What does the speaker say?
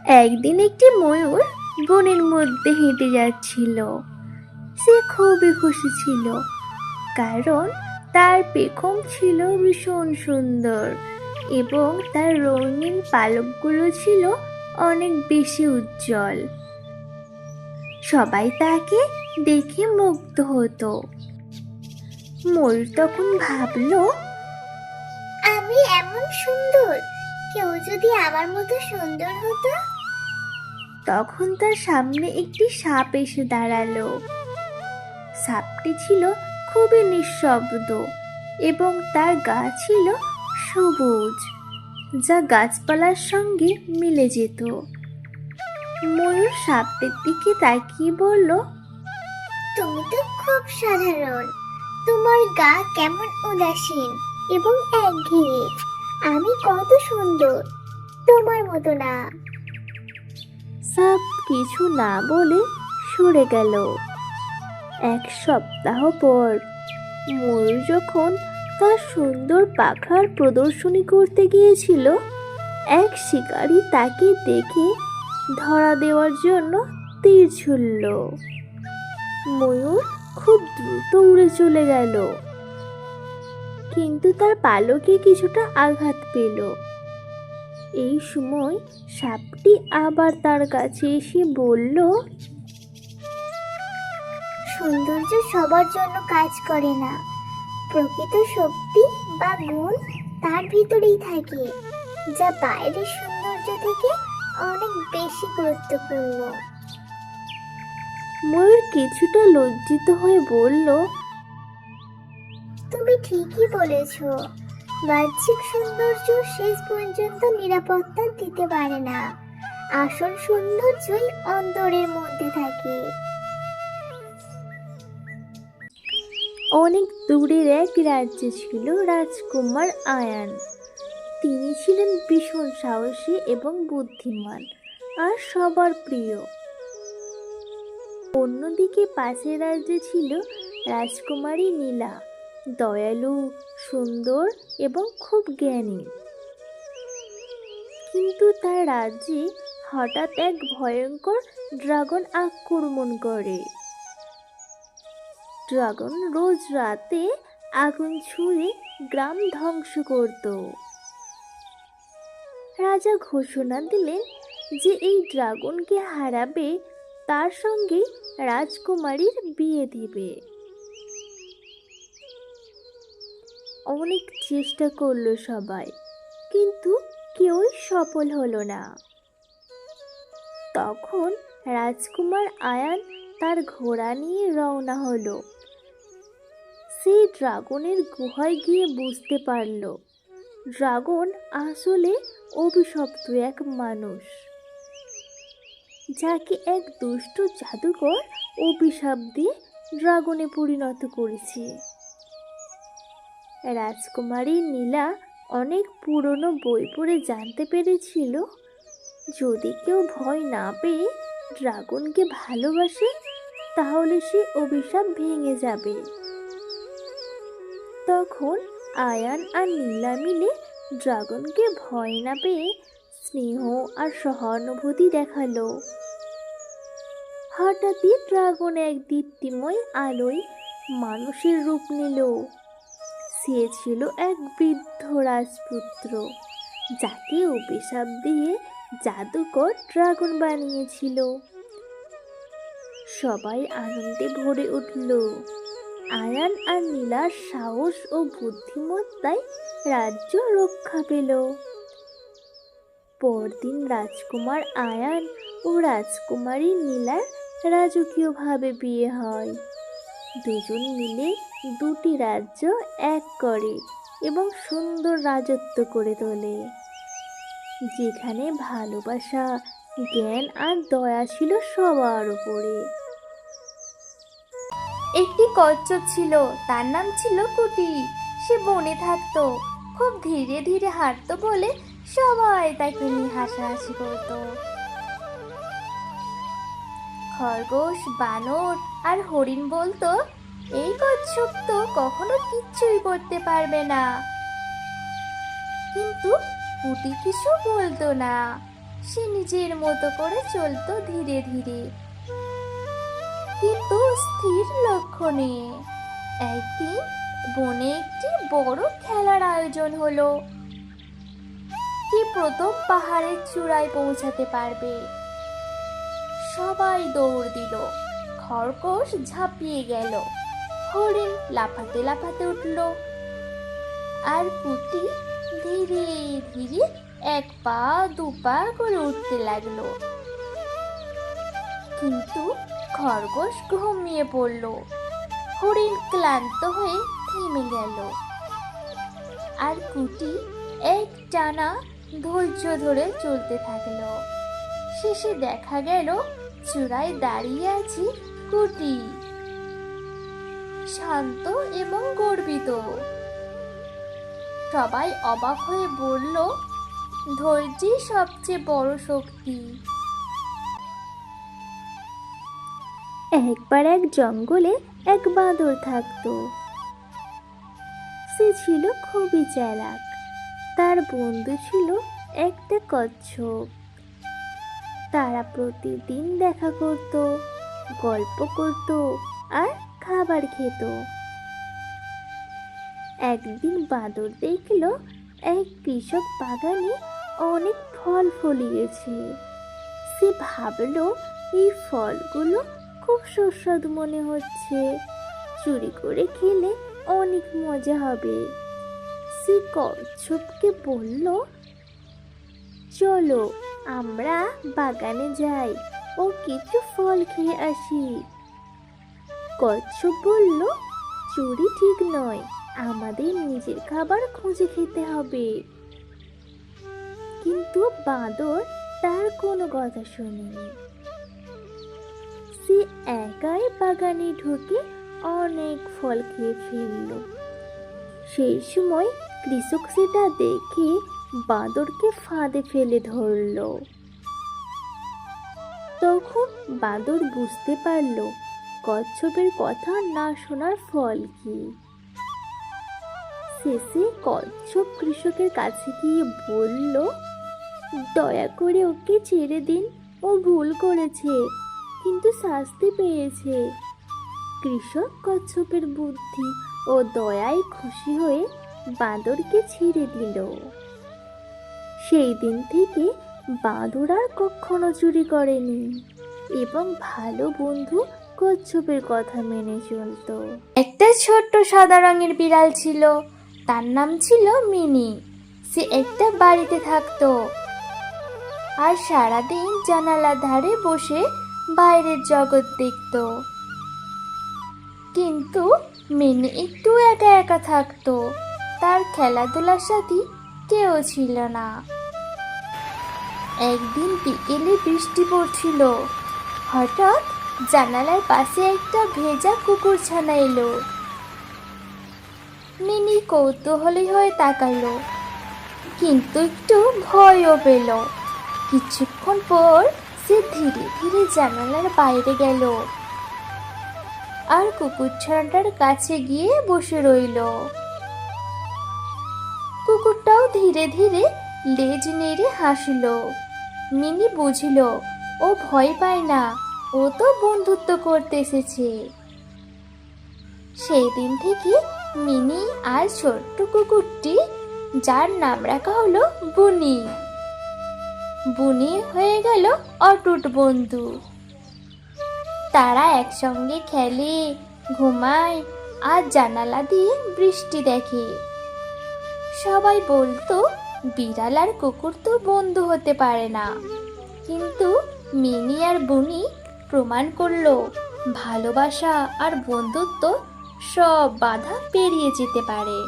একদিন একটি ময়ূর বনের মধ্যে হেঁটে যাচ্ছিল। সে খুবই খুশি ছিল, কারণ তার পেখম ছিল ভীষণ সুন্দর এবং তার রঙিন পালকগুলো ছিল অনেক বেশি উজ্জ্বল। সবাই তাকে দেখে মুগ্ধ হতো। ময়ূর তখন ভাবলো, আমি এমন সুন্দর, কেউ যদি আমার মতো সুন্দর হতো। তখন তার সামনে একটি সাপ এসে দাঁড়ালো। সাপটি ছিল খুবই নিঃশব্দ এবং তার গা ছিল সবুজ, যা গাছপালার সঙ্গে মিলে যেত। ময়ূর সাপটির দিকে তাকিয়ে বলল, তুমি তো খুব সাধারণ, তোমার গা কেমন উদাসীন এবং একঘেয়ে। আমি কত সুন্দর, তোমার মতো না। সাপ কিছু না বলে সরে গেল। এক সপ্তাহ পর ময়ূর যখন তার সুন্দর পাখার প্রদর্শনী করতে গিয়েছিল, এক শিকারী তাকে দেখে ধরা দেওয়ার জন্য তীর ছুড়ল। ময়ূর খুব দ্রুত উড়ে চলে গেল, কিন্তু তার পালকে কিছুটা আঘাত পেল। এই সময় সাপটি আবার তার কাছে এসে বলল, সৌন্দর্য সবার জন্য কাজ করে না, প্রকৃত শক্তি বা গুণ তার ভিতরেই থাকে, যা বাইরের সৌন্দর্য থেকে অনেক বেশি গুরুত্বপূর্ণ। ময়ূর কিছুটা লজ্জিত হয়ে বলল, তুমি ঠিকই বলেছ, বাহ্যিক সৌন্দর্য শেষ পর্যন্ত নিরাপত্তা দিতে পারে না। আসল সৌন্দর্যই অন্তরের মধ্যে থাকে। অনেক দূরের এক রাজ্যে ছিল রাজকুমার আয়ান। তিনি ছিলেন ভীষণ সাহসী এবং বুদ্ধিমান আর সবার প্রিয়। অন্যদিকে পাশের রাজ্যে ছিল রাজকুমারী নীলা, দয়ালু, সুন্দর এবং খুব জ্ঞানী। কিন্তু তার রাজ্যে হঠাৎ এক ভয়ঙ্কর ড্রাগন আক্রমণ করে। ড্রাগন রোজ রাতে আগুন ছুঁড়ে গ্রাম ধ্বংস করত। রাজা ঘোষণা দিলেন যে এই ড্রাগনকে হারাবে তার সঙ্গে রাজকুমারীর বিয়ে দিবে। অনেক চেষ্টা করলো সবাই, কিন্তু কেউই সফল হলো না। তখন রাজকুমার আয়ান তার ঘোড়া নিয়ে রওনা হলো। সে ড্রাগনের গুহায় গিয়ে বুঝতে পারল ড্রাগন আসলে অভিশপ্ত এক মানুষ, যাকে এক দুষ্ট জাদুকর অভিশাপ দিয়ে ড্রাগনে পরিণত করেছে। রাজকুমারী নীলা অনেক পুরনো বই পড়ে জানতে পেরেছিল, যদি কেউ ভয় না পেয়ে ড্রাগনকে ভালোবাসে, তাহলে সে অভিশাপ ভেঙে যাবে। তখন আয়ান আর নীলা মিলে ড্রাগনকে ভয় না পেয়ে স্নেহ আর সহানুভূতি দেখালো। হঠাৎই ড্রাগন এক দীপ্তিময় আলোয় মানুষের রূপ নিল। সে ছিল এক বৃদ্ধ রাজপুত্র, যাকে অভিশাপ দিয়ে জাদুকর ড্রাগন বানিয়েছিল। সবাই আনন্দে ভরে উঠল। আয়ান আর নীলার সাহস ও বুদ্ধিমত্তায় রাজ্য রক্ষা পেল। পরদিন রাজকুমার আয়ান ও রাজকুমারী নীলার রাজকীয়ভাবে বিয়ে হয়। দুজন মিলে দুটি রাজ্য এক করে এবং সুন্দর রাজত্ব করে তোলে, যেখানে ভালোবাসা, জ্ঞান আর দয়া ছিল সবার উপরে। একটি কচ্ছপ ছিল, তার নাম ছিল কুটি। সে বনে থাকতো, খুব ধীরে ধীরে হাঁটতো বলে সবাই তাকে নিয়ে হাসাহাসি করত। খরগোশ, বানর আর হরিণ বলতো, এই কচ্ছপ তো কখনো কিচ্ছুই করতে পারবে না। কিন্তু কুটি কিছু বলতো না। সে নিজের মতো করে চলতো ধীরে ধীরে, কিন্তু স্থির লক্ষ্য নিয়ে। একদিন বনে একটি বড় খেলার আয়োজন হলো। কে প্রথম পাহাড়ের চূড়ায় পৌঁছাতে পারবে। সবাই দৌড় দিল, খরগোশ ঝাঁপিয়ে গেল, হরিণ লাফাতে লাফাতে উঠল, আর পুটি ধীরে ধীরে 1 পা 2 পা করে উঠতে লাগলো। কিন্তু খরগোশ ঘুমিয়ে পড়ল, হরিণ ক্লান্ত হয়ে থেমে গেল, আর কুটি একটানা ধৈর্য ধরে চলতে থাকলো। শেষে দেখা গেল চূড়ায় দাঁড়িয়ে আছে কুটি, শান্ত এবং গর্বিত। সবাই অবাক হয়ে বলল, ধৈর্যই সবচেয়ে বড় শক্তি। একবার এক জঙ্গলে এক বাঁদর থাকতো। সে ছিল খুবই চালাক। তার বন্ধু ছিল একটা কচ্ছপ। তারা প্রতিদিন দেখা করত, গল্প করত আর খাবার খেত। একদিন বাঁদর দেখল এক কৃষক বাগানে অনেক ফল ফলিয়েছে। সে ভাবল, এই ফলগুলো খুব সুস্বাদু মনে হচ্ছে, চুরি করে খেলে অনেক মজা হবে। সে কচ্ছপকে বলল, চলো আমরা বাগানে যাই ও কিছু ফল খেয়ে আসি। কচ্ছপ বলল, চুরি ঠিক নয়, আমাদের নিজের খাবার খুঁজে খেতে হবে। কিন্তু বাঁদর তার কোনো কথা শোনেনি। সে একাই বাগানে ঢুকে অনেক ফল খেয়ে ফেলল। সেই সময় কৃষক সেটা দেখে বাঁদরকে ফাঁদে ফেলে ধরল। তখন বাঁদর বুঝতে পারল কচ্ছপের কথা না শোনার ফল কি। শেষে কচ্ছপ কৃষকের কাছে গিয়ে বলল, দয়া করে ওকে ছেড়ে দিন, ও ভুল করেছে কিন্তু শাস্তি পেয়েছে। কৃষক কচ্ছপের বুদ্ধি ও দয়ায় খুশি হয়ে বাঁদরকে ছেড়ে দিল। সেই দিন থেকে বাঁদর আর কখনো চুরি করেনি এবং ভালো বন্ধু কচ্ছপের কথা মেনে চলতো। একটা ছোট্ট সাদা রঙের বিড়াল ছিল, তার নাম ছিল মিনি। সে একটা বাড়িতে থাকতো আর সারাদিন জানালার ধারে বসে বাইরের জগৎ দেখতো। কিন্তু মিনি একটু একা একা থাকতো, তার খেলাধুলার সাথী কেউ ছিল না। একদিন বিকেলে বৃষ্টি পড়ছিল। হঠাৎ জানালার পাশে একটা ভেজা কুকুরছানা এলো। মিনি কৌতূহলী হয়ে তাকালো, কিন্তু একটু ভয়ও পেল। কিছুক্ষণ পর সে ধীরে ধীরে জানালার বাইরে গেল আর কুকুরছানাটার কাছে গিয়ে বসে রইল। কুকুরটাও ধীরে ধীরে লেজ নেড়ে হাসল। মিনি বুঝল ও ভয় পায় না, ও তো বন্ধুত্ব করতে এসেছে। সেই দিন থেকে মিনি আর ছোট্ট কুকুরটি, যার নাম রাখা হলো বুনি, বুনি হয়ে গেল অটুট বন্ধু। তারা একসঙ্গে খেলে, ঘুমায় আর জানালা দিয়ে বৃষ্টি দেখে। সবাই বলতো বিড়াল আর কুকুর তো বন্ধু হতে পারে না, কিন্তু মিনি আর বুনি প্রমাণ করলো ভালোবাসা আর বন্ধুত্ব সব বাধা পেরিয়ে যেতে পারে।